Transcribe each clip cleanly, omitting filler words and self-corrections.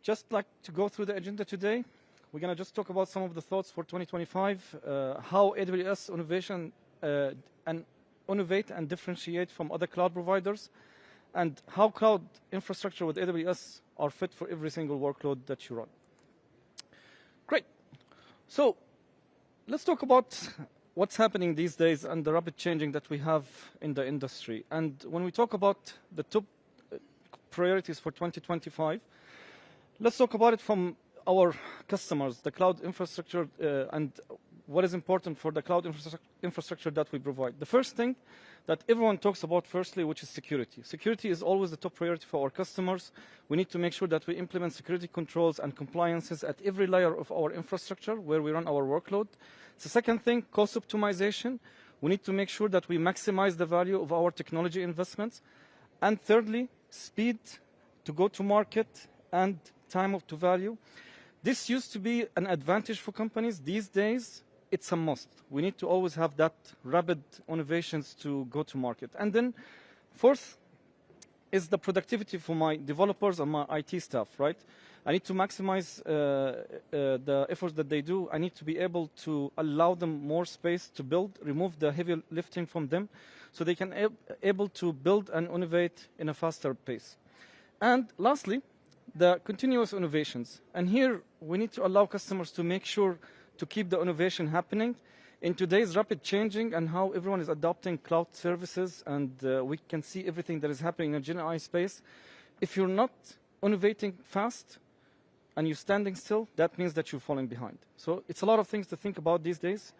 Just like to go through the agenda today, we're going to just talk about some of the thoughts for 2025, how AWS innovate and differentiate from other cloud providers, and how cloud infrastructure with AWS are fit for every single workload that you run. Great. So let's talk about what's happening these days and the rapid changing that we have in the industry. And when we talk about the top priorities for 2025, let's talk about it from our customers, the cloud infrastructure, and what is important for the cloud infrastructure that we provide. The first thing that everyone talks about firstly, which is security. Security is always the top priority for our customers. We need to make sure that we implement security controls and compliances at every layer of our infrastructure where we run our workload. The second thing, cost optimization. We need to make sure that we maximize the value of our technology investments. And thirdly, speed to go to market and time to value. This used to be an advantage for companies. These days, it's a must. We need to always have that rapid innovations to go to market. And then fourth is the productivity for my developers and my IT staff, right? I need to maximize the efforts that they do. I need to be able to allow them more space to build, remove the heavy lifting from them, so they can able to build and innovate in a faster pace. And lastly, the continuous innovations. And here we need to allow customers to make sure to keep the innovation happening in today's rapid changing and how everyone is adopting cloud services, and we can see everything that is happening in the GenAI space. If you're not innovating fast and you're standing still, that means that you're falling behind. So it's a lot of things to think about these days,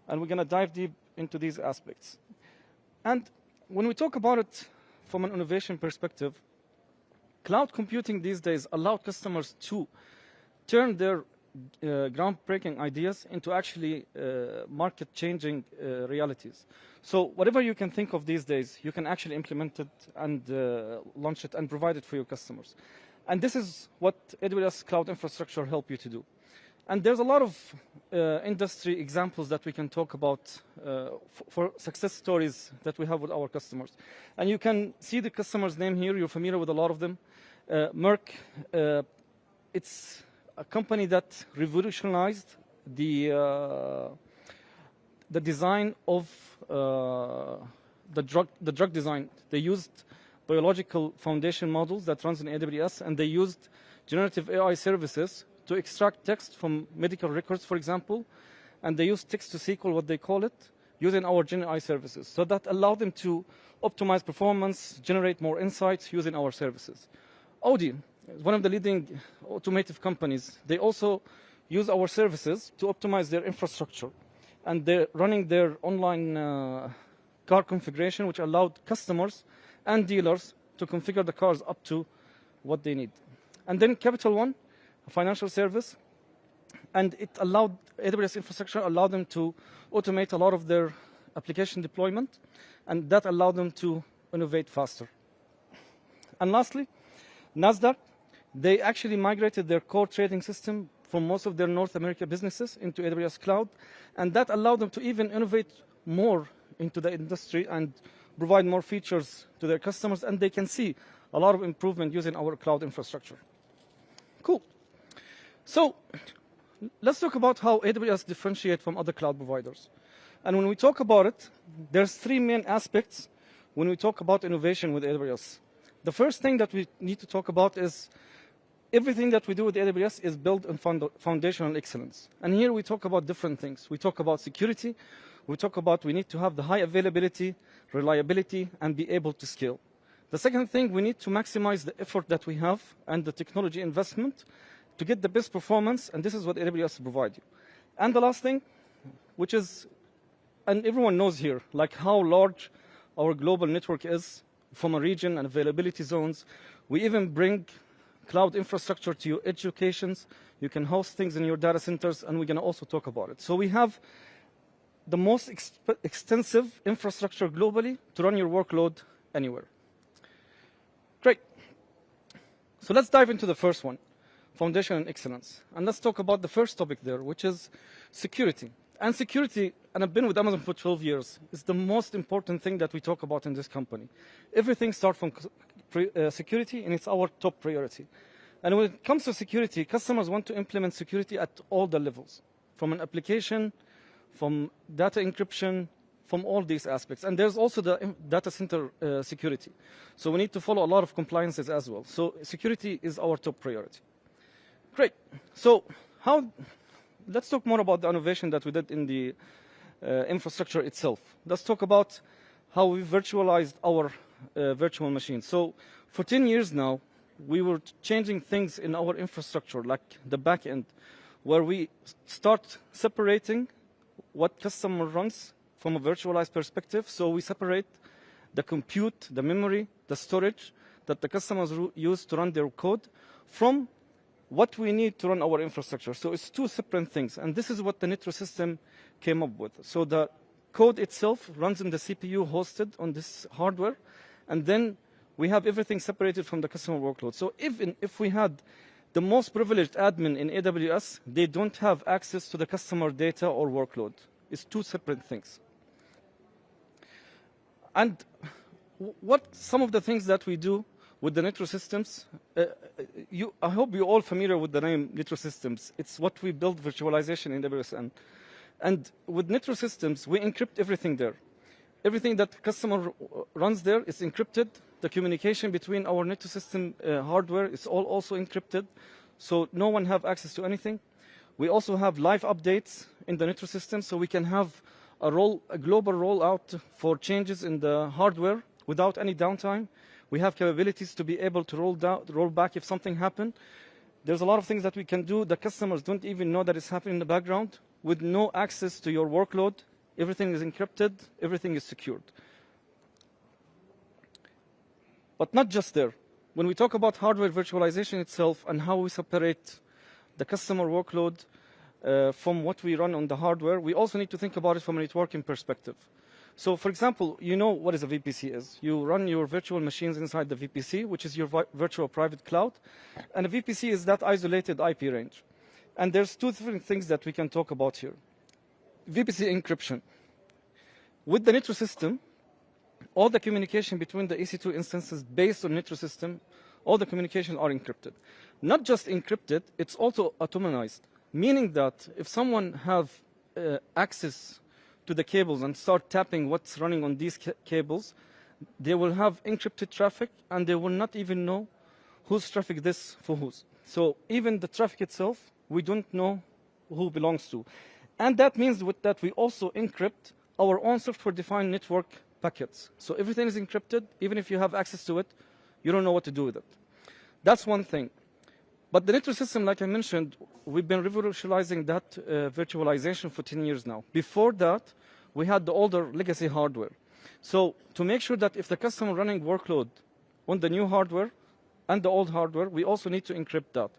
and we're going to dive deep into these aspects. And when we talk about it from an innovation perspective, cloud computing these days allow customers to turn their groundbreaking ideas into actually market-changing realities. So whatever you can think of these days, you can actually implement it and launch it and provide it for your customers. And this is what AWS Cloud Infrastructure help you to do. And there's a lot of industry examples that we can talk about for success stories that we have with our customers. And you can see the customer's name here. You're familiar with a lot of them. Merck, it's a company that revolutionized the design of the drug design. They used biological foundation models that runs in AWS, and they used generative AI services to extract text from medical records, for example, and they use text-to-SQL, what they call it, using our GenAI services. So that allowed them to optimize performance, generate more insights using our services. Audi, one of the leading automotive companies, they also use our services to optimize their infrastructure. And they're running their online car configuration, which allowed customers and dealers to configure the cars up to what they need. And then Capital One, a financial service, and it allowed AWS infrastructure allowed them to automate a lot of their application deployment, and that allowed them to innovate faster. And lastly, Nasdaq, they actually migrated their core trading system from most of their North America businesses into AWS Cloud, and that allowed them to even innovate more into the industry and provide more features to their customers, and they can see a lot of improvement using our cloud infrastructure. Cool. So let's talk about how AWS differentiate from other cloud providers. And when we talk about it, there's three main aspects when we talk about innovation with AWS. The first thing that we need to talk about is everything that we do with AWS is built on foundational excellence. And here we talk about different things. We talk about security. We talk about we need to have the high availability, reliability, and be able to scale. The second thing, we need to maximize the effort that we have and the technology investment to get the best performance, and this is what AWS provide you. And the last thing, which is, and everyone knows here, like how large our global network is from a region and availability zones. We even bring cloud infrastructure to your edge locations. You can host things in your data centers, and we're going to also talk about it. So we have the most extensive infrastructure globally to run your workload anywhere. Great. So let's dive into the first one, foundation and excellence. And let's talk about the first topic there, which is security. And security, and I've been with Amazon for 12 years, is the most important thing that we talk about in this company. Everything starts from security, and it's our top priority. And when it comes to security, customers want to implement security at all the levels, from an application, from data encryption, from all these aspects. And there's also the data center security. So we need to follow a lot of compliances as well. So security is our top priority. Great. So let's talk more about the innovation that we did in the infrastructure itself. Let's talk about how we virtualized our virtual machines. So for 10 years now, we were changing things in our infrastructure, like the back end, where we start separating what customer runs from a virtualized perspective. So we separate the compute, the memory, the storage that the customers use to run their code from what we need to run our infrastructure. So it's two separate things. And this is what the Nitro system came up with. So the code itself runs in the CPU hosted on this hardware. And then we have everything separated from the customer workload. So if we had the most privileged admin in AWS, they don't have access to the customer data or workload. It's two separate things. And what some of the things that we do with the Nitro systems, I hope you're all familiar with the name Nitro systems. It's what we build virtualization in AWS. And with Nitro systems, we encrypt everything there. Everything that the customer runs there is encrypted. The communication between our Nitro system hardware is all also encrypted, so no one have access to anything. We also have live updates in the Nitro system, so we can have a global rollout for changes in the hardware without any downtime. We have capabilities to be able to roll back if something happened. There's a lot of things that we can do. The customers don't even know that it's happening in the background. With no access to your workload, everything is encrypted, everything is secured. But not just there. When we talk about hardware virtualization itself and how we separate the customer workload from what we run on the hardware, we also need to think about it from a networking perspective. So, for example, you know what is a VPC is. You run your virtual machines inside the VPC, which is your virtual private cloud. And a VPC is that isolated IP range. And there's two different things that we can talk about here. VPC encryption. With the Nitro system, all the communication between the EC2 instances based on Nitro system, all the communication are encrypted. Not just encrypted, it's also atomized, meaning that if someone have access to the cables and start tapping what's running on these cables, they will have encrypted traffic and they will not even know whose traffic this for whose. So even the traffic itself, we don't know who belongs to. And that means that we also encrypt our own software-defined network packets. So everything is encrypted. Even if you have access to it, you don't know what to do with it. That's one thing. But the Nitro system, like I mentioned, we've been revolutionizing that virtualization for 10 years now. Before that, we had the older legacy hardware. So to make sure that if the customer running workload on the new hardware and the old hardware, we also need to encrypt that.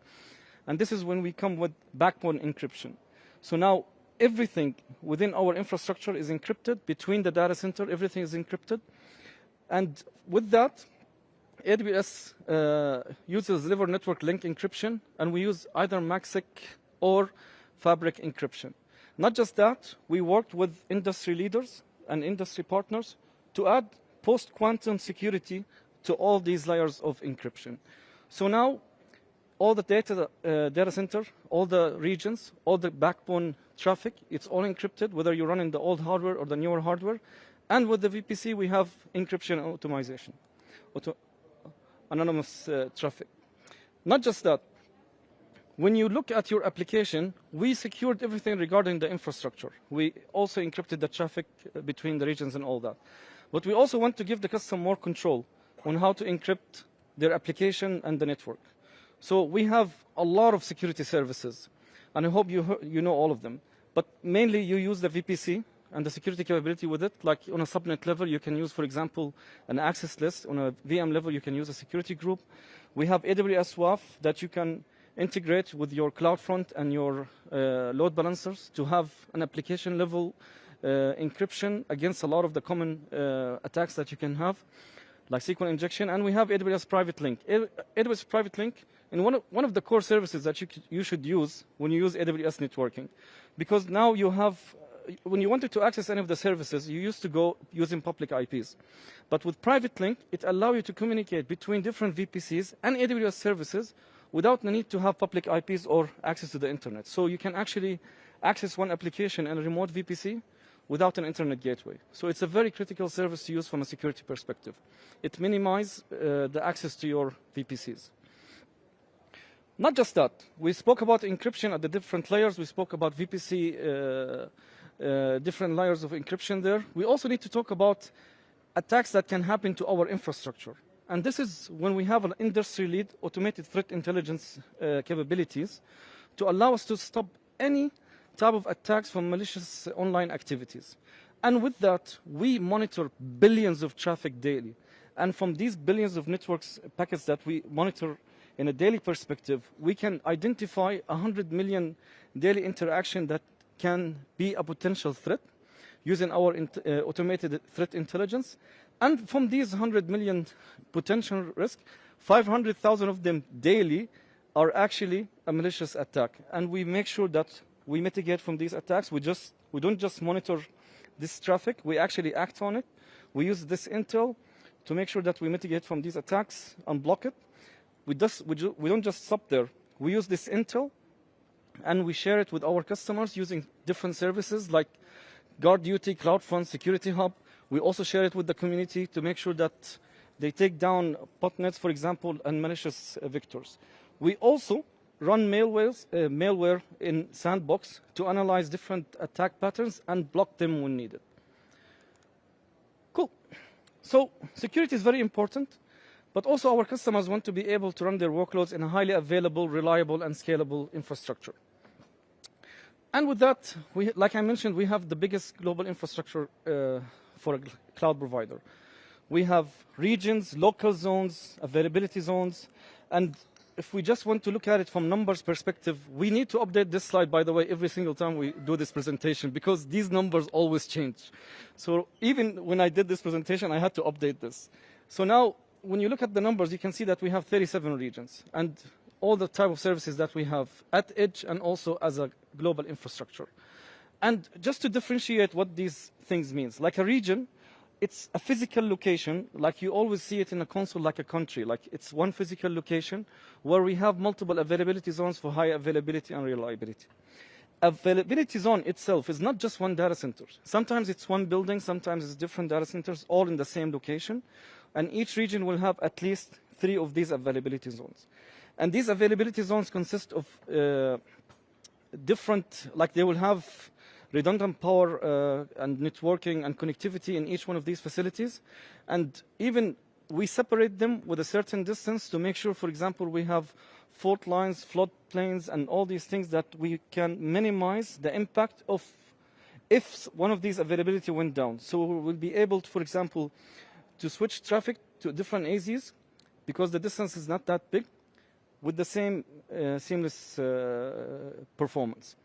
And this is when we come with backbone encryption. So now everything within our infrastructure is encrypted. Between the data center, everything is encrypted. And with that, AWS uses Liver Network Link encryption, and we use either MACsec or Fabric encryption. Not just that, we worked with industry leaders and industry partners to add post-quantum security to all these layers of encryption. So now, all the data center, all the regions, all the backbone traffic, it's all encrypted, whether you run in the old hardware or the newer hardware. And with the VPC, we have encryption and automation. Anonymous traffic. Not just that. When you look at your application, we secured everything regarding the infrastructure. We also encrypted the traffic between the regions and all that. But we also want to give the customer more control on how to encrypt their application and the network. So we have a lot of security services, and I hope you know all of them. But mainly you use the VPC and the security capability with it. Like on a subnet level, you can use, for example, an access list. On a VM level, you can use a security group. We have AWS WAF that you can integrate with your CloudFront and your load balancers to have an application level encryption against a lot of the common attacks that you can have, like SQL injection. And we have AWS Private Link. AWS Private Link, and one of the core services that you should use when you use AWS networking, because now you have, when you wanted to access any of the services, you used to go using public IPs. But with Private Link, it allows you to communicate between different VPCs and AWS services without the need to have public IPs or access to the internet. So you can actually access one application in a remote VPC without an internet gateway. So it's a very critical service to use from a security perspective. It minimizes the access to your VPCs. Not just that, we spoke about encryption at the different layers. We spoke about VPC, different layers of encryption there. We also need to talk about attacks that can happen to our infrastructure. And this is when we have an industry-lead automated threat intelligence capabilities to allow us to stop any type of attacks from malicious online activities. And with that, we monitor billions of traffic daily. And from these billions of networks packets that we monitor in a daily perspective, we can identify 100 million daily interaction that can be a potential threat using our automated threat intelligence. And from these 100 million potential risk, 500,000 of them daily are actually a malicious attack. And we make sure that we mitigate from these attacks. We don't just monitor this traffic, we actually act on it. We use this intel to make sure that we mitigate from these attacks and block it. We don't just stop there. We use this intel and we share it with our customers using different services like GuardDuty, CloudFront, Security Hub. We also share it with the community to make sure that they take down botnets, for example, and malicious vectors. We also run malware in Sandbox to analyze different attack patterns and block them when needed. Cool. So security is very important, but also our customers want to be able to run their workloads in a highly available, reliable, and scalable infrastructure. And with that, like I mentioned, we have the biggest global infrastructure for a cloud provider. We have regions, local zones, availability zones, and if we just want to look at it from numbers perspective, we need to update this slide, by the way, every single time we do this presentation, because these numbers always change. So even when I did this presentation, I had to update this. So now, when you look at the numbers, you can see that we have 37 regions, and all the type of services that we have at edge and also as a global infrastructure. And just to differentiate what these things means, like a region, it's a physical location, like you always see it in a console, like a country. Like it's one physical location where we have multiple availability zones for high availability and reliability. Availability zone itself is not just one data center. Sometimes it's one building, sometimes it's different data centers, all in the same location. And each region will have at least 3 of these availability zones. And these availability zones consist of different, like they will have redundant power and networking and connectivity in each one of these facilities. And even we separate them with a certain distance to make sure, for example, we have fault lines, flood plains, and all these things that we can minimize the impact of if one of these availability went down. So we'll be able to, for example, to switch traffic to different AZs because the distance is not that big with the same seamless performance.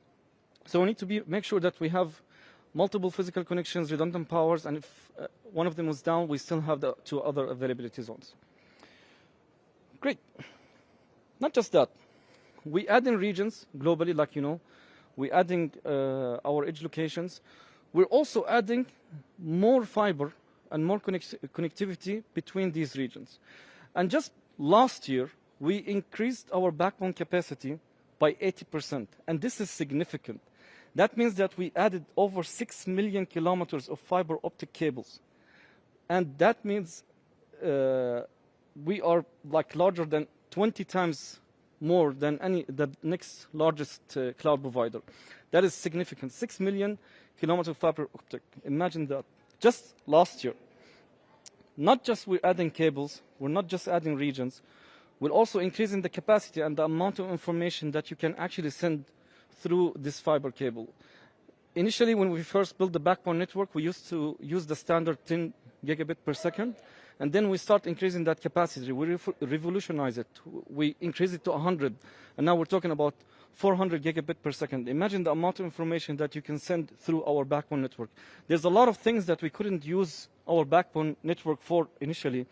So we need to make sure that we have multiple physical connections, redundant powers, and if one of them was down, we still have the 2 other availability zones. Great. Not just that. We add in regions globally, like you know. We're adding our edge locations. We're also adding more fiber and more connectivity between these regions. And just last year, we increased our backbone capacity by 80%. And this is significant. That means that we added over 6 million kilometers of fiber optic cables. And that means we are like larger than 20 times more than the next largest cloud provider. That is significant. 6 million kilometers of fiber optic. Imagine that. Just last year. Not just we're adding cables, we're not just adding regions, we're also increasing the capacity and the amount of information that you can actually send through this fiber cable. Initially, when we first built the backbone network, we used to use the standard 10 gigabit per second, and then we start increasing that capacity. We revolutionize it. We increase it to 100, and now we're talking about 400 gigabit per second. Imagine the amount of information that you can send through our backbone network. There's a lot of things that we couldn't use our backbone network for initially.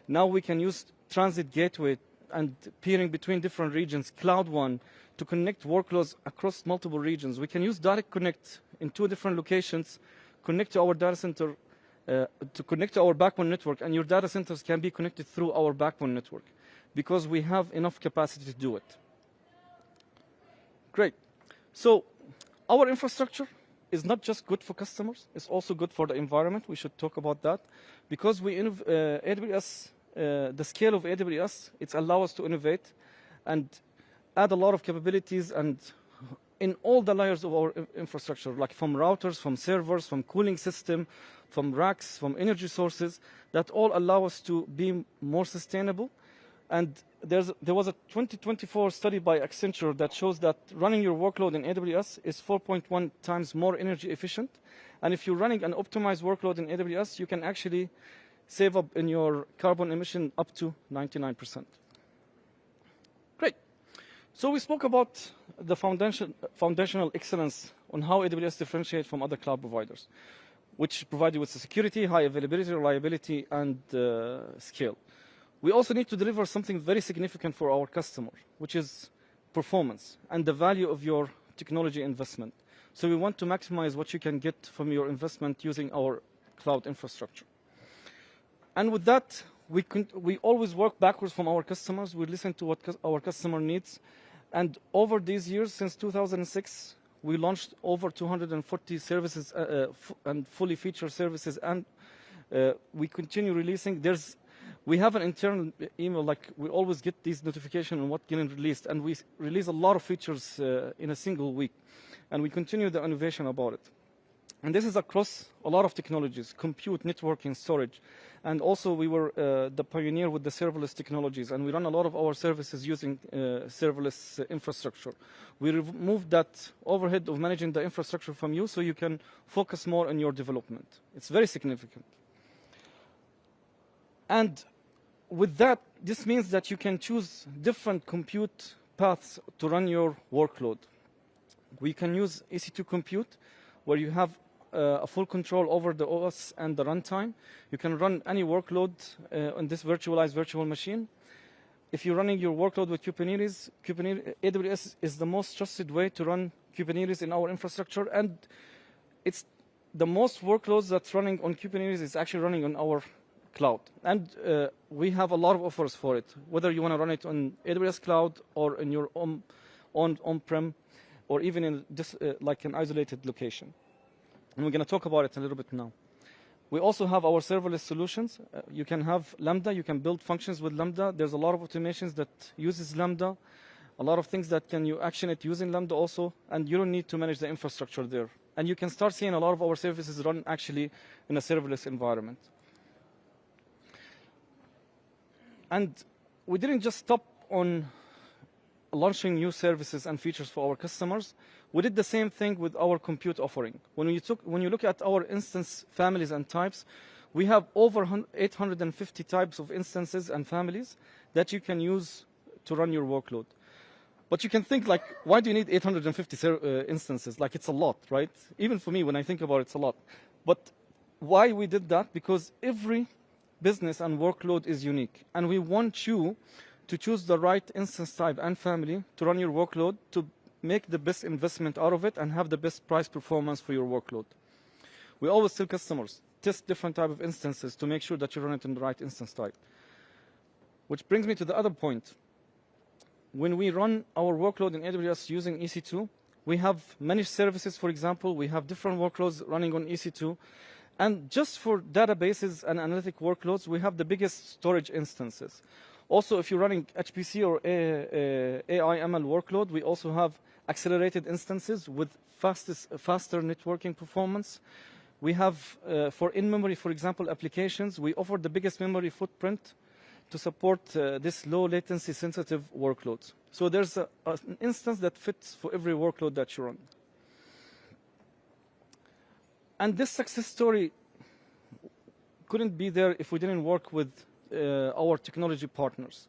Now we can use transit gateway and peering between different regions, Cloud One, to connect workloads across multiple regions. We can use Direct Connect in 2 different locations, connect to our data center, to connect to our backbone network, and your data centers can be connected through our backbone network. because we have enough capacity to do it. Great. So our infrastructure is not just good for customers, it's also good for the environment. We should talk about that. Because AWS, the scale of AWS, it allows us to innovate and add a lot of capabilities and in all the layers of our infrastructure, like from routers, from servers, from cooling system, from racks, from energy sources, that all allow us to be more sustainable. And there was a 2024 study by Accenture that shows that running your workload in AWS is 4.1 times more energy efficient. And if you're running an optimized workload in AWS, you can actually save up in your carbon emission up to 99%. Great. So we spoke about the foundational excellence on how AWS differentiates from other cloud providers, which provide you with the security, high availability, reliability, and scale. We also need to deliver something very significant for our customer, which is performance and the value of your technology investment. So we want to maximize what you can get from your investment using our cloud infrastructure. And with that, we always work backwards from our customers. We listen to what our customer needs. And over these years, since 2006, we launched over 240 services and fully featured services. And we continue releasing. We have an internal email, like we always get these notifications on what's getting released. And we release a lot of features in a single week. And we continue the innovation about it. And this is across a lot of technologies, compute, networking, storage. And also we were the pioneer with the serverless technologies. And we run a lot of our services using serverless infrastructure. We removed that overhead of managing the infrastructure from you so you can focus more on your development. It's very significant. And with that, this means that you can choose different compute paths to run your workload. We can use EC2 compute, where you have a full control over the OS and the runtime. You can run any workload on this virtualized virtual machine. If you're running your workload with Kubernetes, AWS is the most trusted way to run Kubernetes in our infrastructure. And it's the most workloads that's running on Kubernetes is actually running on our cloud. And we have a lot of offers for it, whether you want to run it on AWS Cloud or in your on-prem, or even in this, like an isolated location. And we're going to talk about it a little bit now. We also have our serverless solutions. You can have Lambda. You can build functions with Lambda. There's a lot of automations that uses Lambda. A lot of things that can you action it using Lambda also. And you don't need to manage the infrastructure there. And you can start seeing a lot of our services run actually in a serverless environment. And we didn't just stop on launching new services and features for our customers. We did the same thing with our compute offering. When you look at our instance families and types, we have over 850 types of instances and families that you can use to run your workload. But you can think, like, why do you need 850 instances? Like, it's a lot, right? Even for me, when I think about it, it's a lot. But why we did that? Because every business and workload is unique. And we want you to choose the right instance type and family to run your workload, to make the best investment out of it and have the best price performance for your workload. We always tell customers, test different type of instances to make sure that you run it in the right instance type. Which brings me to the other point. When we run our workload in AWS using EC2, we have managed services, for example. We have different workloads running on EC2. And just for databases and analytic workloads, we have the biggest storage instances. Also, if you're running HPC or AI/ML workload, we also have accelerated instances with faster networking performance. We have, for in-memory, for example, applications, we offer the biggest memory footprint to support this low latency sensitive workloads. So there's an instance that fits for every workload that you run. And this success story couldn't be there if we didn't work with our technology partners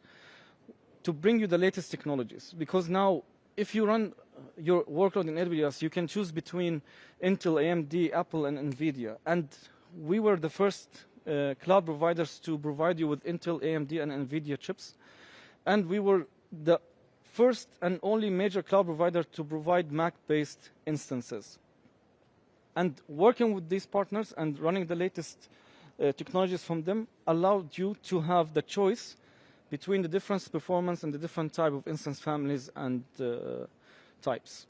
to bring you the latest technologies. Because now, if you run your workload in AWS, you can choose between Intel, AMD, Apple, and NVIDIA. And we were the first cloud providers to provide you with Intel, AMD, and NVIDIA chips. And we were the first and only major cloud provider to provide Mac-based instances. And working with these partners and running the latest technologies from them allowed you to have the choice between the different performance and the different type of instance families and types.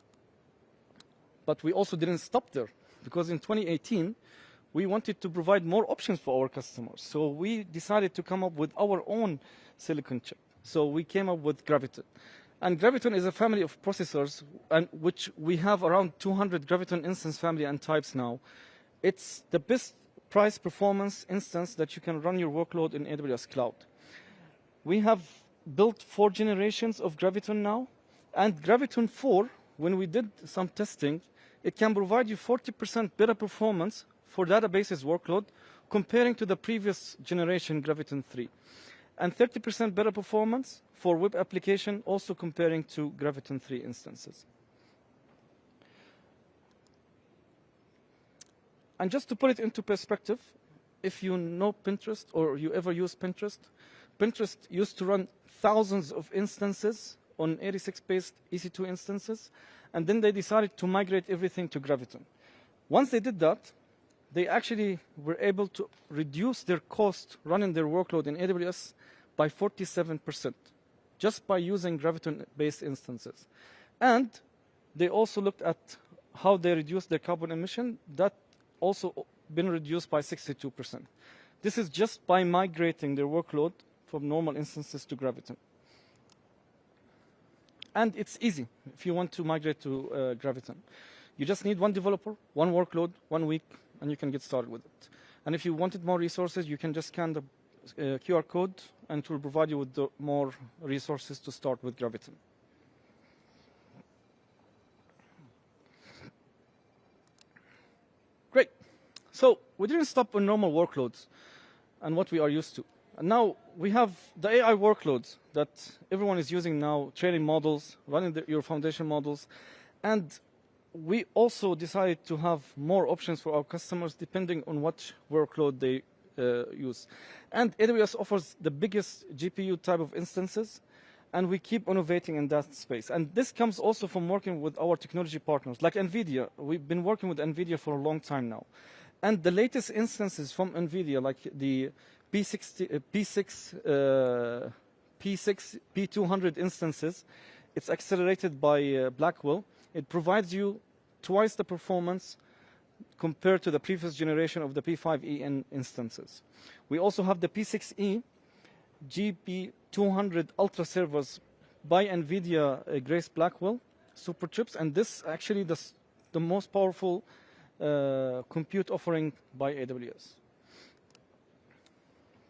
But we also didn't stop there, because in 2018, we wanted to provide more options for our customers. So we decided to come up with our own silicon chip. So we came up with Graviton. And Graviton is a family of processors, and which we have around 200 Graviton instance family and types now. It's the best price performance instance that you can run your workload in AWS Cloud. We have built 4 generations of Graviton now, and Graviton 4, when we did some testing, it can provide you 40% better performance for databases workload comparing to the previous generation Graviton 3. And 30% better performance for web application, also comparing to Graviton 3 instances. And just to put it into perspective, if you know Pinterest or you ever use Pinterest, Pinterest used to run thousands of instances on 86-based EC2 instances, and then they decided to migrate everything to Graviton. Once they did that, they actually were able to reduce their cost running their workload in AWS by 47%, just by using Graviton-based instances. And they also looked at how they reduced their carbon emission. That also been reduced by 62%. This is just by migrating their workload from normal instances to Graviton. And it's easy if you want to migrate to Graviton. You just need one developer, one workload, 1 week, and you can get started with it. And if you wanted more resources, you can just scan the QR code, and it will provide you with more resources to start with Graviton. Great. So we didn't stop on normal workloads and what we are used to. And now we have the AI workloads that everyone is using now, training models, running your foundation models. And we also decided to have more options for our customers depending on what workload they use. And AWS offers the biggest GPU type of instances, and we keep innovating in that space. And this comes also from working with our technology partners, like NVIDIA. We've been working with NVIDIA for a long time now. And the latest instances from NVIDIA, like the P6, P200 instances, it's accelerated by Blackwell. It provides you twice the performance compared to the previous generation of the P5e instances. We also have the P6e GP200 Ultra servers by NVIDIA Grace Blackwell super chips, and this actually the most powerful compute offering by AWS.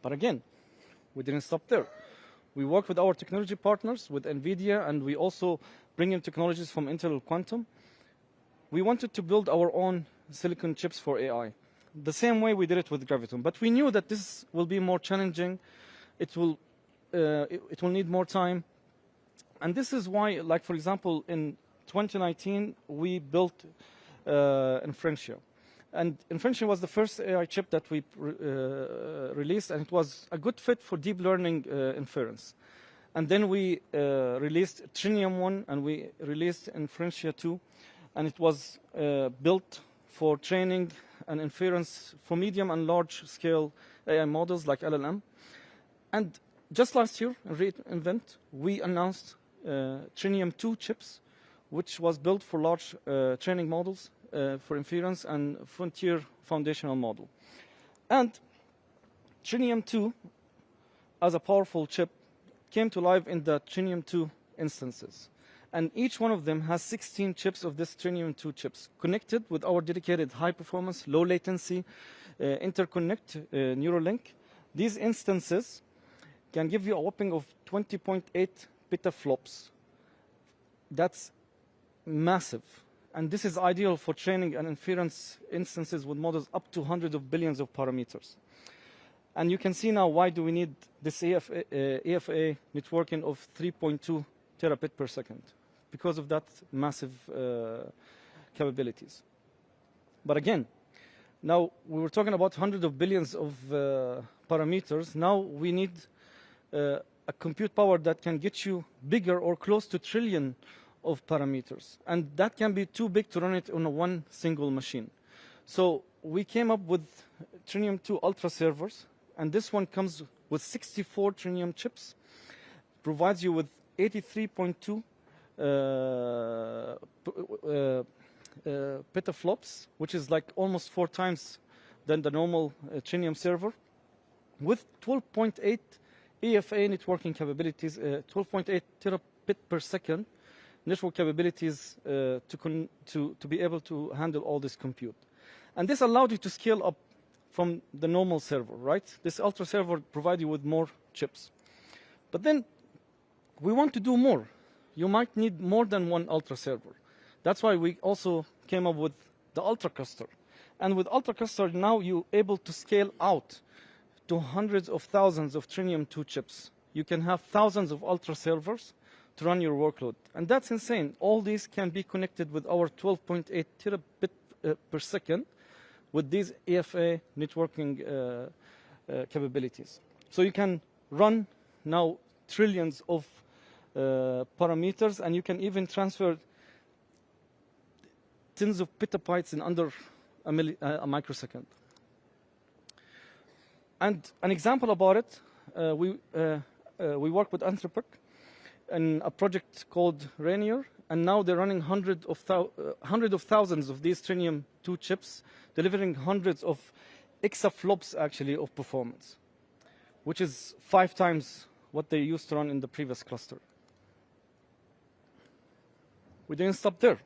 But again, we didn't stop there. We work with our technology partners, with NVIDIA, and we also bring in technologies from Intel Quantum. We wanted to build our own silicon chips for AI, the same way we did it with Graviton. But we knew that this will be more challenging. It will need more time. And this is why, like for example, in 2019, we built Inferentia. And Inferentia was the first AI chip that we released, and it was a good fit for deep learning inference. And then we released Trinium 1, and we released Inferentia 2, and it was built for training and inference for medium and large scale AI models like LLM. And just last year, in re:Invent, we announced Trinium 2 chips, which was built for large training models for inference and frontier foundational model. And Trinium 2, as a powerful chip, came to life in the Trinium 2 instances. And each one of them has 16 chips of this Trinium 2 chips connected with our dedicated high performance, low latency interconnect Neuralink. These instances can give you a whopping of 20.8 petaflops. That's massive. And this is ideal for training and inference instances with models up to hundreds of billions of parameters. And you can see now why do we need this AFA networking of 3.2 terabit per second, because of that massive capabilities. But again, now we were talking about hundreds of billions of parameters. Now we need a compute power that can get you bigger or close to trillion of parameters. And that can be too big to run it on one single machine. So we came up with Trinium 2 Ultra servers, and this one comes with 64 Trinium chips, provides you with 83.2 petaflops, which is like almost 4 times than the normal Trinium server, with 12.8 EFA networking capabilities, 12.8 terabit per second network capabilities to be able to handle all this compute. And this allowed you to scale up from the normal server, right? This Ultra server provides you with more chips. But then we want to do more. You might need more than one Ultra server. That's why we also came up with the Ultra cluster. And with Ultra cluster, now you're able to scale out to hundreds of thousands of Trinium 2 chips. You can have thousands of Ultra servers to run your workload. And that's insane. All these can be connected with our 12.8 terabit per second with these EFA networking capabilities. So you can run now trillions of parameters, and you can even transfer tens of petabytes in under a microsecond. And an example about it, we work with Anthropic in a project called Rainier, and now they're running hundreds of thousands of these Trinium 2 chips, delivering hundreds of exaflops actually of performance, which is 5 times what they used to run in the previous cluster. We didn't stop there.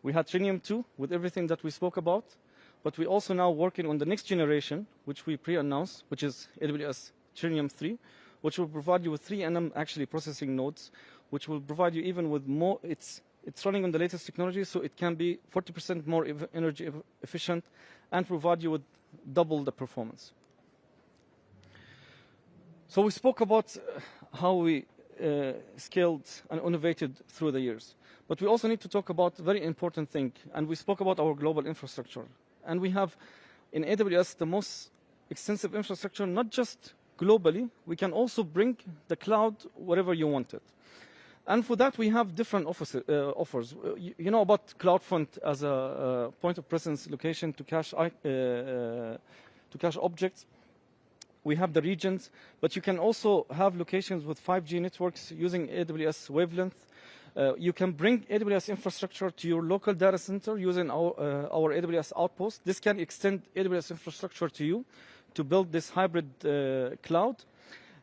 We had Trinium 2 with everything that we spoke about, but we're also now working on the next generation, which we pre-announced, which is AWS Trinium 3, which will provide you with 3 NM actually processing nodes, which will provide you even with more. It's running on the latest technology, so it can be 40% more energy efficient and provide you with double the performance. So we spoke about how we scaled and innovated through the years. But we also need to talk about a very important thing, and we spoke about our global infrastructure. And we have, in AWS, the most extensive infrastructure, not just globally. We can also bring the cloud wherever you want it. And for that, we have different offers. You know about CloudFront as a point of presence location to cache objects. We have the regions, but you can also have locations with 5G networks using AWS Wavelength. You can bring AWS infrastructure to your local data center using our AWS Outpost. This can extend AWS infrastructure to you to build this hybrid cloud.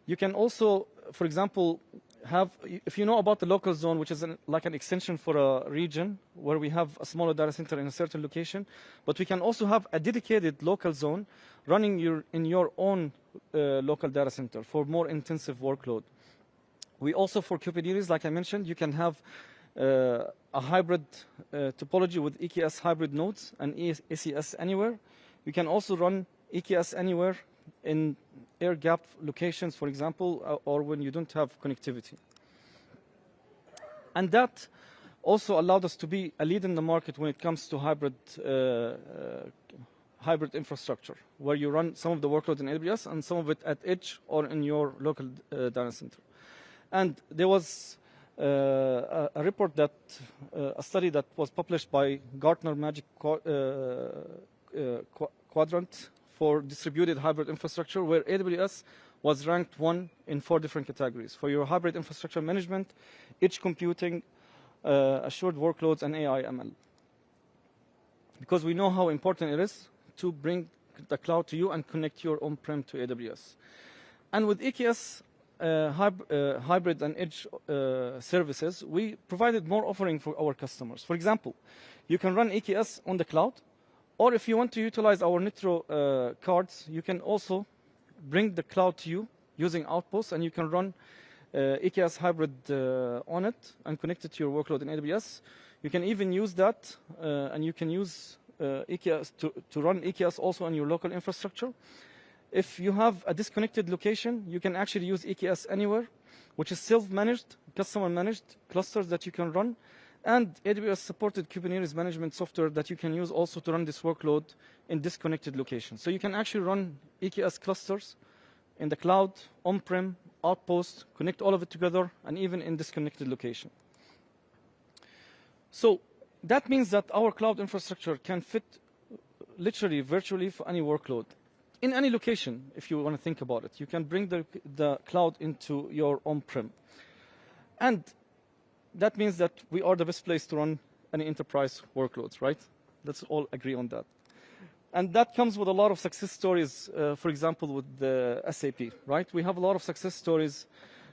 You can also, for example, have, if you know about the local zone, which is like an extension for a region where we have a smaller data center in a certain location, but we can also have a dedicated local zone running in your own local data center for more intensive workload. We also, for Kubernetes, like I mentioned, you can have a hybrid topology with EKS hybrid nodes and ECS anywhere. You can also run EKS anywhere in air-gapped locations, for example, or when you don't have connectivity. And that also allowed us to be a lead in the market when it comes to hybrid infrastructure, where you run some of the workload in AWS and some of it at edge or in your local data center. And there was a report that, a study that was published by Gartner Magic Quadrant for distributed hybrid infrastructure, where AWS was ranked 1 in 4 different categories: for your hybrid infrastructure management, edge computing, assured workloads, and AI ML. Because we know how important it is to bring the cloud to you and connect your on-prem to AWS. And with EKS hybrid and edge services, we provided more offering for our customers. For example, you can run EKS on the cloud, or if you want to utilize our Nitro cards, you can also bring the cloud to you using Outposts, and you can run EKS hybrid on it and connect it to your workload in AWS. You can even use that, and you can use EKS to run EKS also on your local infrastructure. If you have a disconnected location, you can actually use EKS anywhere, which is self-managed, customer-managed clusters that you can run, and AWS-supported Kubernetes management software that you can use also to run this workload in disconnected locations. So you can actually run EKS clusters in the cloud, on-prem, Outpost, connect all of it together, and even in disconnected location. So that means that our cloud infrastructure can fit literally virtually for any workload. in any location, if you want to think about it. You can bring the cloud into your on-prem. And that means that we are the best place to run any enterprise workloads, right? Let's all agree on that. And that comes with a lot of success stories, for example, with the SAP, right? We have a lot of success stories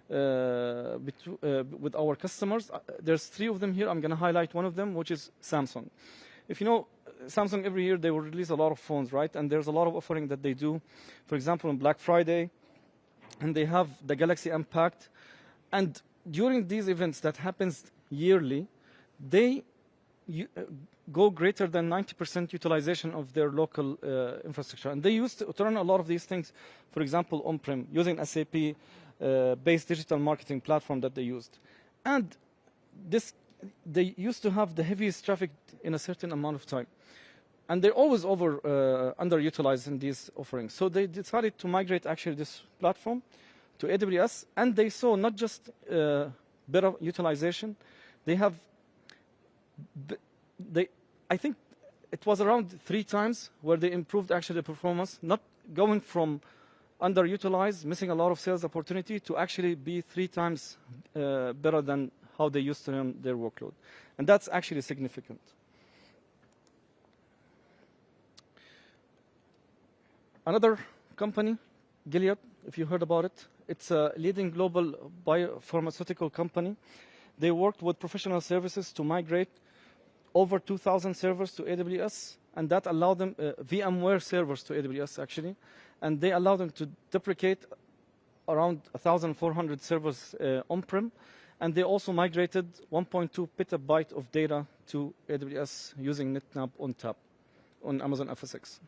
with our customers. There's 3 of them here. I'm going to highlight one of them, which is Samsung. If you know, Samsung every year, they will release a lot of phones, right? And there's a lot of offering that they do. For example, on Black Friday, and they have the Galaxy Impact. And during these events that happens yearly, they go greater than 90% utilization of their local infrastructure. And they used to run a lot of these things, for example, on-prem, using SAP-based digital marketing platform that they used. And they used to have the heaviest traffic in a certain amount of time. And they're always underutilized in these offerings. So they decided to migrate actually this platform to AWS, and they saw not just better utilization, I think it was around 3 times where they improved actually the performance, not going from underutilized, missing a lot of sales opportunity, to actually be 3 times better than how they used to run their workload. And that's actually significant. Another company, Gilead, if you heard about it, it's a leading global biopharmaceutical company. They worked with professional services to migrate over 2,000 servers to AWS, and that allowed them, VMware servers to AWS actually, and they allowed them to deprecate around 1,400 servers on-prem, and they also migrated 1.2 petabyte of data to AWS using NetNav ONTAP on Amazon FSx.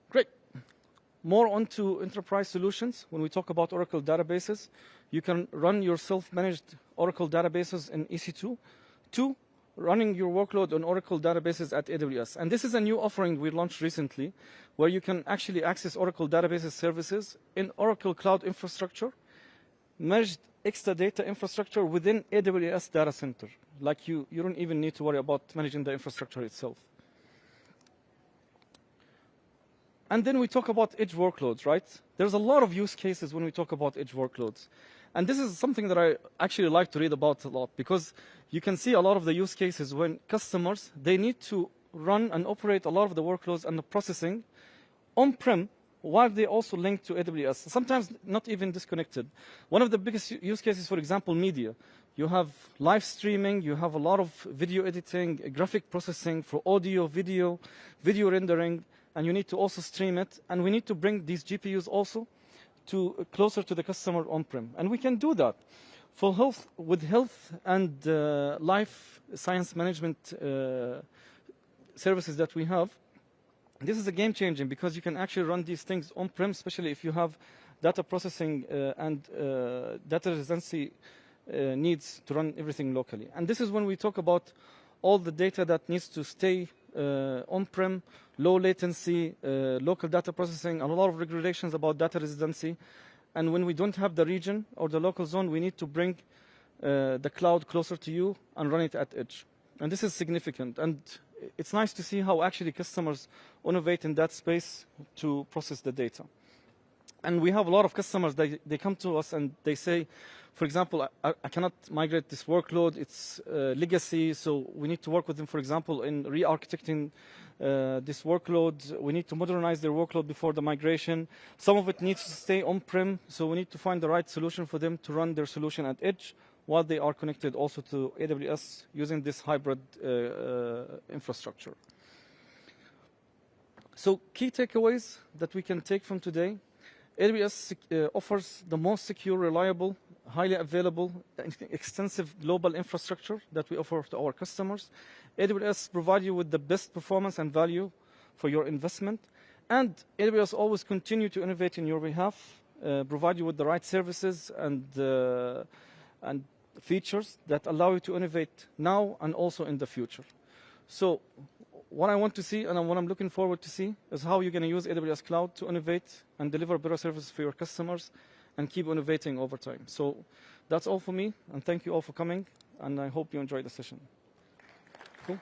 Great. More onto enterprise solutions. When we talk about Oracle databases, you can run your self-managed Oracle databases in EC2. 2, running your workload on Oracle databases at AWS. And this is a new offering we launched recently, where you can actually access Oracle databases services in Oracle Cloud infrastructure, managed Exadata infrastructure within AWS data center. Like you don't even need to worry about managing the infrastructure itself. And then we talk about edge workloads, right? There's a lot of use cases when we talk about edge workloads. And this is something that I actually like to read about a lot, because you can see a lot of the use cases when customers, they need to run and operate a lot of the workloads and the processing on-prem while they also link to AWS, sometimes not even disconnected. One of the biggest use cases, for example, media. You have live streaming, you have a lot of video editing, graphic processing for audio, video rendering, and you need to also stream it. And we need to bring these GPUs also closer to the customer on-prem. And we can do that for health, with health and life science management services that we have. This is a game changing, because you can actually run these things on-prem, especially if you have data processing and data residency needs to run everything locally. And this is when we talk about all the data that needs to stay on-prem, low latency, local data processing, and a lot of regulations about data residency. And when we don't have the region or the local zone, we need to bring the cloud closer to you and run it at edge. And this is significant. And it's nice to see how actually customers innovate in that space to process the data. And we have a lot of customers, they come to us and they say, for example, I cannot migrate this workload, it's legacy, so we need to work with them, for example, in re-architecting this workload. We need to modernize their workload before the migration. Some of it needs to stay on-prem, so we need to find the right solution for them to run their solution at edge while they are connected also to AWS using this hybrid infrastructure. So key takeaways that we can take from today: AWS offers the most secure, reliable, highly available, extensive global infrastructure that we offer to our customers. AWS provides you with the best performance and value for your investment. And AWS always continue to innovate in your behalf, provide you with the right services and features that allow you to innovate now and also in the future. So what I want to see and what I'm looking forward to see is how you're going to use AWS Cloud to innovate and deliver better services for your customers and keep innovating over time. So that's all for me, and thank you all for coming, and I hope you enjoyed the session. Cool.